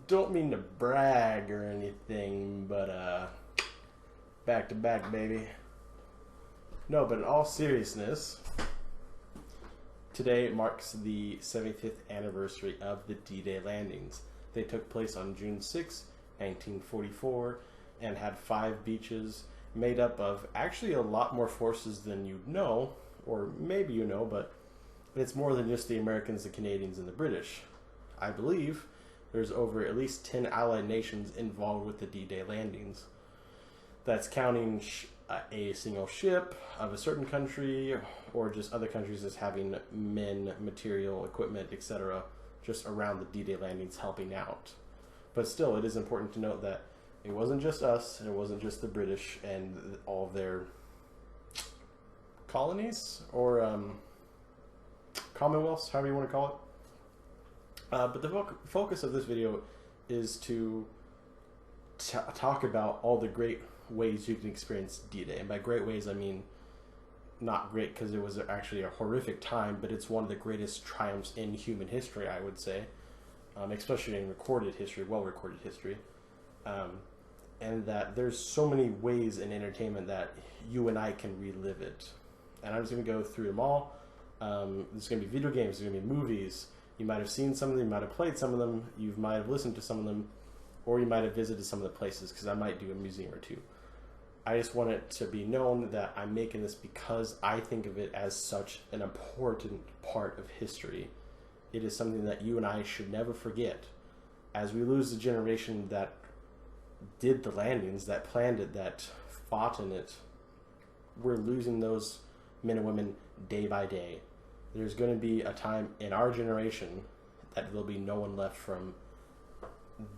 Don't mean to brag or anything, but back to back, baby. No, but in all seriousness, today marks the 75th anniversary of the D-Day landings. They took place on June 6, 1944, and had 5 beaches made up of actually a lot more forces than you know, or maybe you know, but it's more than just the Americans, the Canadians, and the British. I believe there's over at least 10 allied nations involved with the D-Day landings. That's counting a single ship of a certain country, or just other countries as having men, material, equipment, etc., just around the D-Day landings helping out. But still, it is important to note that it wasn't just us, and it wasn't just the British and all of their colonies, or commonwealths, however you want to call it. But the focus of this video is to talk about all the great ways you can experience D-Day. And by great ways, I mean not great because it was actually a horrific time, but it's one of the greatest triumphs in human history, I would say, especially in recorded history, well-recorded history. And that there's so many ways in entertainment that you and I can relive it. And I'm just going to go through them all. There's going to be video games, there's going to be movies. You might have seen some of them, you might have played some of them, you might have listened to some of them, or you might have visited some of the places, because I might do a museum or two. I just want it to be known that I'm making this because I think of it as such an important part of history. It is something that you and I should never forget. As we lose the generation that did the landings, that planned it, that fought in it, we're losing those men and women day by day. There's going to be a time in our generation that there'll be no one left from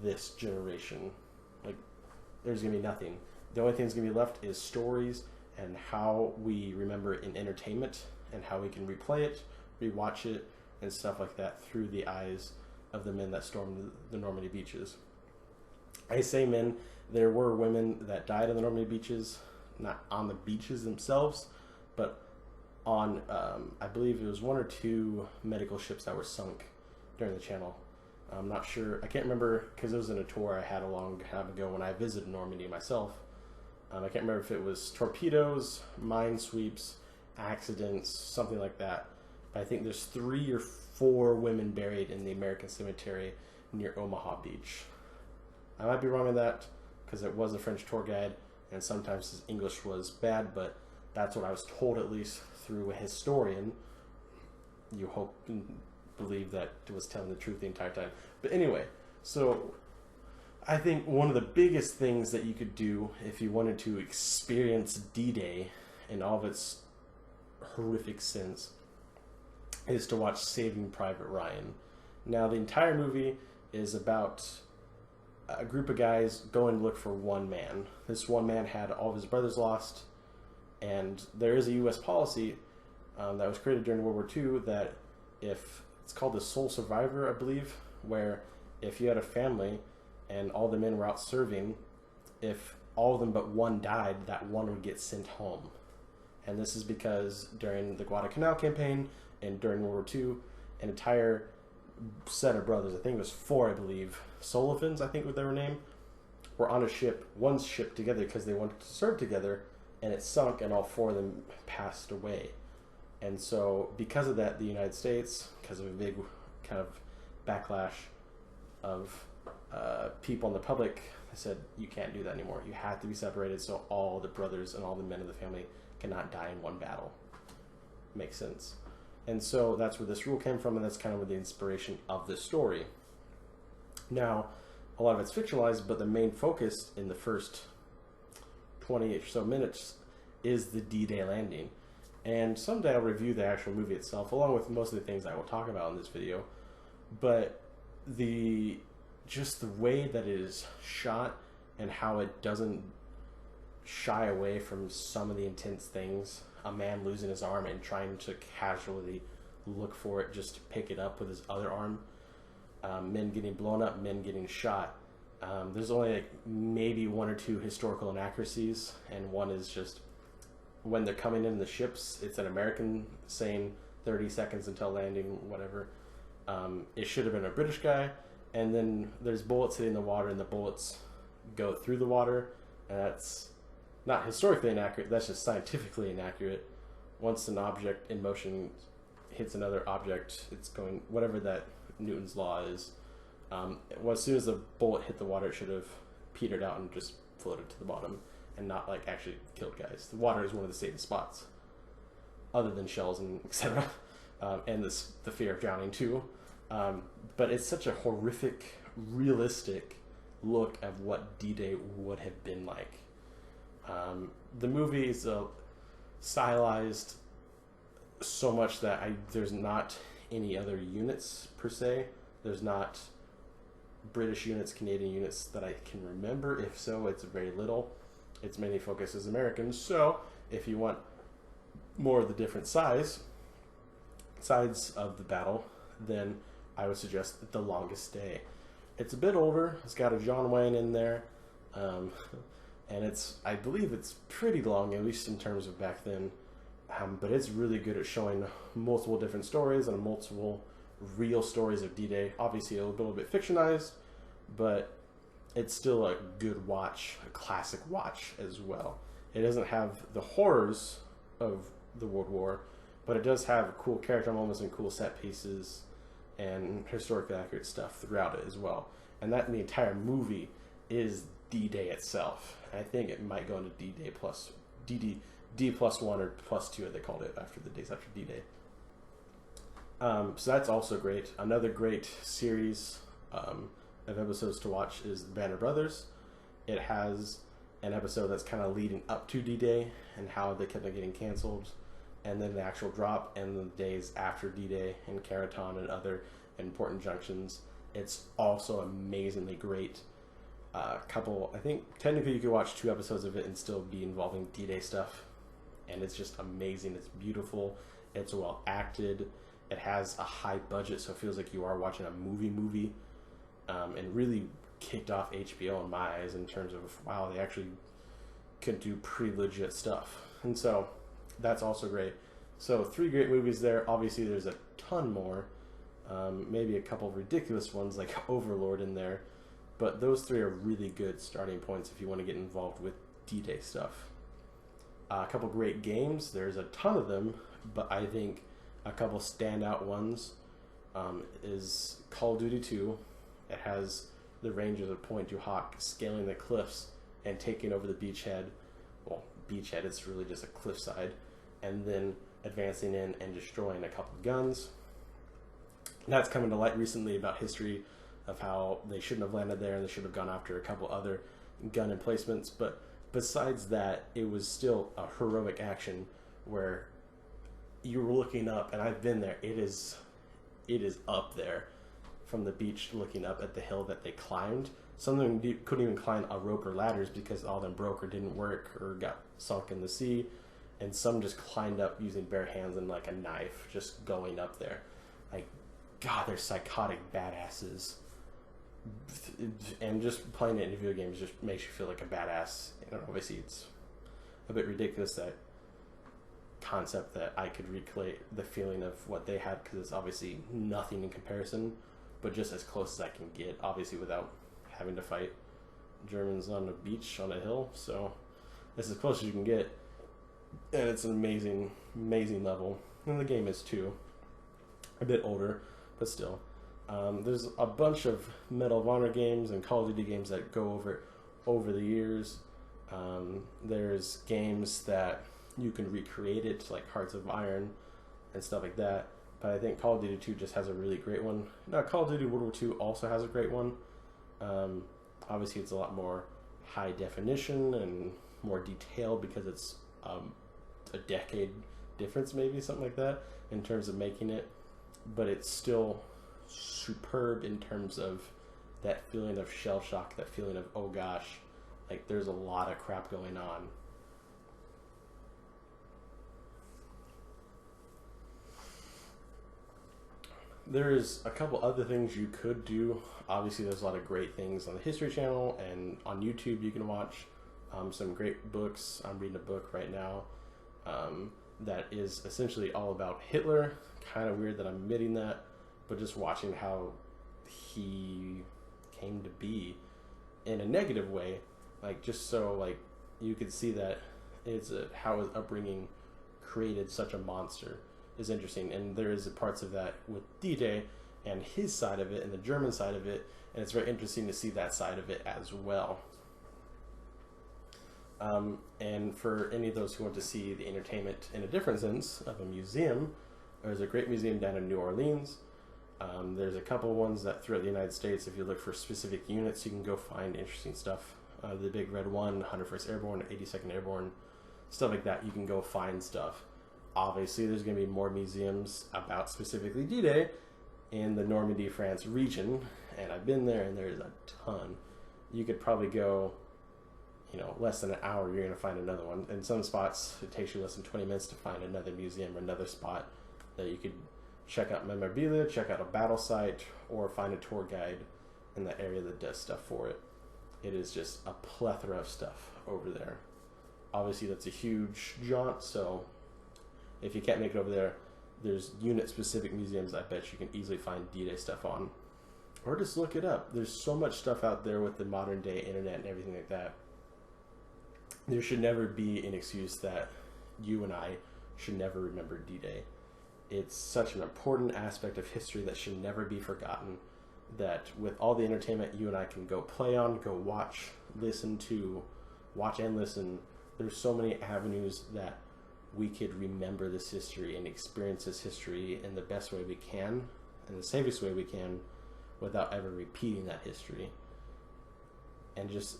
this generation. Like, there's going to be nothing. The only thing that's going to be left is stories and how we remember it in entertainment and how we can replay it, rewatch it, and stuff like that through the eyes of the men that stormed the Normandy beaches. I say men, there were women that died on the Normandy beaches, not on the beaches themselves, but on, I believe it was 1 or 2 medical ships that were sunk during the channel. I'm not sure, I can't remember, because it was in a tour I had a long time ago when I visited Normandy myself. I can't remember if it was torpedoes, mine sweeps, accidents, something like that. But I think there's 3 or 4 women buried in the American cemetery near Omaha Beach. I might be wrong on that, because it was a French tour guide, and sometimes his English was bad, but that's what I was told, at least through a historian. You hope and believe that it was telling the truth the entire time. But anyway, so I think one of the biggest things that you could do if you wanted to experience D-Day in all of its horrific sins is to watch Saving Private Ryan. Now, the entire movie is about a group of guys going to look for one man. This one man had all of his brothers lost, and there is a U.S. policy that was created during World War II that if it's called the sole survivor, I believe, where if you had a family and all the men were out serving, if all of them but one died, that one would get sent home. And this is because during the Guadalcanal campaign and during World War II, an entire set of brothers, I think it was 4, I believe, Solifans, I think what they were named, were on a ship, one ship together because they wanted to serve together, and it sunk and all 4 of them passed away. And so because of that, the United States, because of a big kind of backlash of people in the public, said you can't do that anymore. You have to be separated so all the brothers and all the men of the family cannot die in one battle. Makes sense. And so that's where this rule came from, and that's kind of where the inspiration of this story. Now, a lot of it's fictionalized, but the main focus in the first 20 or so minutes is the D-Day landing. And someday I'll review the actual movie itself, along with most of the things I will talk about in this video. But just the way that it is shot and how it doesn't shy away from some of the intense things, a man losing his arm and trying to casually look for it just to pick it up with his other arm, men getting blown up, men getting shot. There's only like maybe 1 or 2 historical inaccuracies, and one is just when they're coming in the ships, it's an American saying 30 seconds until landing, whatever. It should have been a British guy, and then there's bullets hitting the water, and the bullets go through the water, and that's not historically inaccurate, that's just scientifically inaccurate. Once an object in motion hits another object, it's going, whatever that Newton's law is, well, as soon as the bullet hit the water, it should have petered out and just floated to the bottom and not like actually killed guys. The water is one of the safest spots, other than shells and etc. And the fear of drowning too. But it's such a horrific, realistic look at what D-Day would have been like. The movie is stylized so much that there's not any other units per se. There's not British units, Canadian units that I can remember. If so, it's very little. It's mainly focused as Americans. So if you want more of the different sides of the battle, then I would suggest The Longest Day. It's a bit older. It's got a John Wayne in there. And I believe it's pretty long, at least in terms of back then. But it's really good at showing multiple different stories and multiple real stories of D-Day. Obviously a little bit fictionized, but it's still a good watch, a classic watch as well. It doesn't have the horrors of the World War, but it does have cool character moments and cool set pieces and historically accurate stuff throughout it as well. And that the entire movie is D-Day itself. I think it might go into D-Day plus D plus 1 or plus 2, as they called it, after the days after D-Day. So that's also great. Another great series of episodes to watch is Band of Brothers. It has an episode that's kind of leading up to D-Day and how they kept on getting canceled, and then the actual drop, and the days after D-Day in Karaton and other important junctions. It's also amazingly great. I think technically you could watch 2 episodes of it and still be involving D-Day stuff, and it's just amazing. It's beautiful. It's well acted. It has a high budget, so it feels like you are watching a movie, and really kicked off HBO in my eyes in terms of, wow, they actually could do pretty legit stuff. And so that's also great. So 3 great movies there. Obviously there's a ton more, maybe a couple of ridiculous ones like Overlord in there, but those 3 are really good starting points if you want to get involved with D-Day stuff. A couple great games. There's a ton of them, but I think a couple standout ones is Call of Duty 2. It has the Rangers of Point du Hoc scaling the cliffs and taking over the beachhead. Well, beachhead, it's really just a cliffside. And then advancing in and destroying a couple of guns. That's coming to light recently about history of how they shouldn't have landed there and they should have gone after a couple other gun emplacements. But besides that, it was still a heroic action where you were looking up, and I've been there. It is up there from the beach, looking up at the hill that they climbed. Some of them couldn't even climb a rope or ladders because all of them broke or didn't work or got sunk in the sea, and some just climbed up using bare hands and like a knife, just going up there. Like, God, they're psychotic badasses. And just playing it in video games just makes you feel like a badass. You know, obviously it's a bit ridiculous, that concept that I could recreate the feeling of what they had, because it's obviously nothing in comparison, but just as close as I can get, obviously without having to fight Germans on a beach on a hill. So it's as close as you can get, and it's an amazing level. And the game is too. A bit older, but still. There's a bunch of Medal of Honor games and Call of Duty games that go over the years. There's games that you can recreate it, like Hearts of Iron and stuff like that. But I think Call of Duty 2 just has a really great one. No, Call of Duty World War II also has a great one. Obviously, it's a lot more high definition and more detailed because it's a decade difference, maybe something like that, in terms of making it. But it's still superb in terms of that feeling of shell shock, that feeling of, oh gosh, like there's a lot of crap going on. There's a couple other things you could do. Obviously, there's a lot of great things on the History Channel and on YouTube you can watch. Some great books. I'm reading a book right now that is essentially all about Hitler. Kind of weird that I'm admitting that, but just watching how he came to be in a negative way, like just so like you could see that how his upbringing created such a monster is interesting. And there is parts of that with D-Day and his side of it and the German side of it, and it's very interesting to see that side of it as well. And for any of those who want to see the entertainment in a different sense of a museum, there's a great museum down in New Orleans. There's a couple ones that throughout the United States, if you look for specific units, you can go find interesting stuff. The Big Red One, 101st Airborne, 82nd Airborne, stuff like that. You can go find stuff. Obviously, there's going to be more museums about specifically D-Day in the Normandy, France region, and I've been there, and there's a ton. You could probably go, less than an hour, you're going to find another one. In some spots, it takes you less than 20 minutes to find another museum or another spot that you could check out memorabilia, check out a battle site, or find a tour guide in the area that does stuff for it. It is just a plethora of stuff over there. Obviously, that's a huge jaunt, so if you can't make it over there, there's unit-specific museums I bet you can easily find D-Day stuff on. Or just look it up. There's so much stuff out there with the modern-day internet and everything like that. There should never be an excuse that you and I should never remember D-Day. It's such an important aspect of history that should never be forgotten, that with all the entertainment you and I can go play on, go watch and listen. There's so many avenues that we could remember this history and experience this history in the best way we can and the safest way we can without ever repeating that history. And just,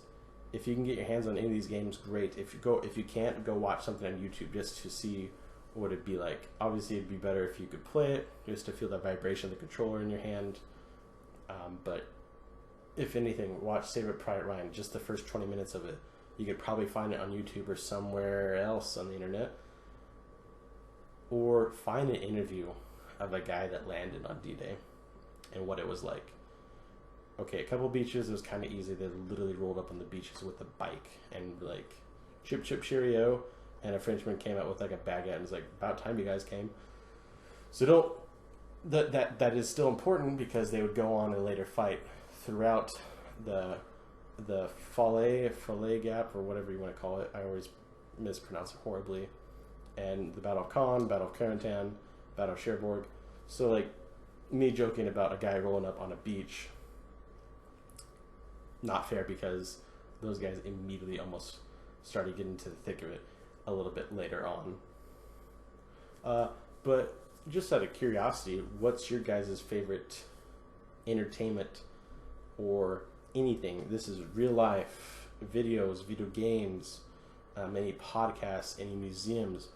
if you can get your hands on any of these games, great. If you can't, go watch something on YouTube just to see what it'd be like. Obviously, it'd be better if you could play it, just to feel the vibration of the controller in your hand. But if anything, watch Saving Private Ryan, just the first 20 minutes of it. You could probably find it on YouTube or somewhere else on the internet. Or find an interview of a guy that landed on D-Day and what it was like. Okay, a couple beaches, it was kind of easy. They literally rolled up on the beaches with a bike and like, chip, chip, cheerio. And a Frenchman came out with like a baguette and was like, about time you guys came. So that is still important, because they would go on and later fight throughout the Falaise Gap, or whatever you want to call it. I always mispronounce it horribly. And the Battle of Caen, Battle of Carentan, Battle of Cherbourg. So like, me joking about a guy rolling up on a beach, not fair, because those guys immediately almost started getting into the thick of it a little bit later on. But just out of curiosity, what's your guys' favorite entertainment or anything? This is real life, videos, video games, any podcasts, any museums.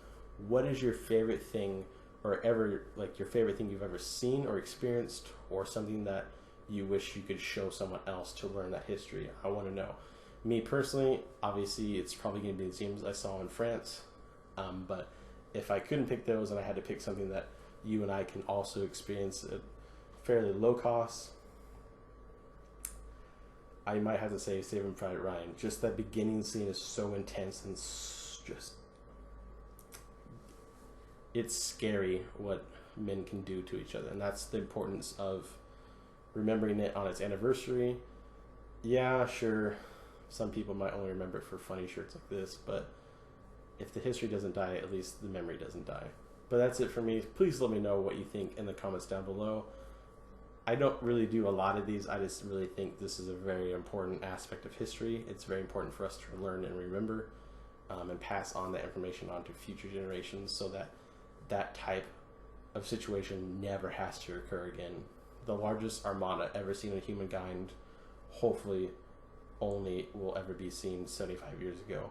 What is your favorite thing, or ever like your favorite thing you've ever seen or experienced, or something that you wish you could show someone else to learn that history? I want to know. Me personally, obviously, it's probably going to be museums I saw in France. But if I couldn't pick those and I had to pick something that you and I can also experience at fairly low cost, I might have to say Saving Private Ryan. Just that beginning scene is so intense and just... it's scary what men can do to each other. And that's the importance of remembering it on its anniversary. Yeah, sure, some people might only remember it for funny shirts like this, but if the history doesn't die, at least the memory doesn't die. But that's it for me. Please let me know what you think in the comments down below. I don't really do a lot of these. I just really think this is a very important aspect of history. It's very important for us to learn and remember, and pass on that information on to future generations, so that that type of situation never has to occur again. The largest armada ever seen in humankind, hopefully only will ever be seen 75 years ago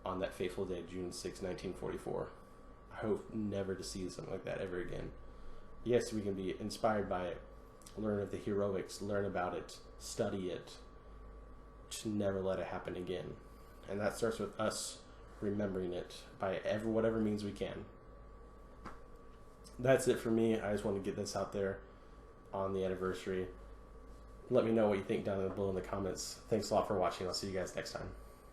on that fateful day, June 6, 1944. I hope never to see something like that ever again. Yes, we can be inspired by it, learn of the heroics, learn about it, study it, to never let it happen again. And that starts with us remembering it by whatever means we can. That's it for me. I just want to get this out there on the anniversary. Let me know what you think down below in the comments. Thanks a lot for watching. I'll see you guys next time.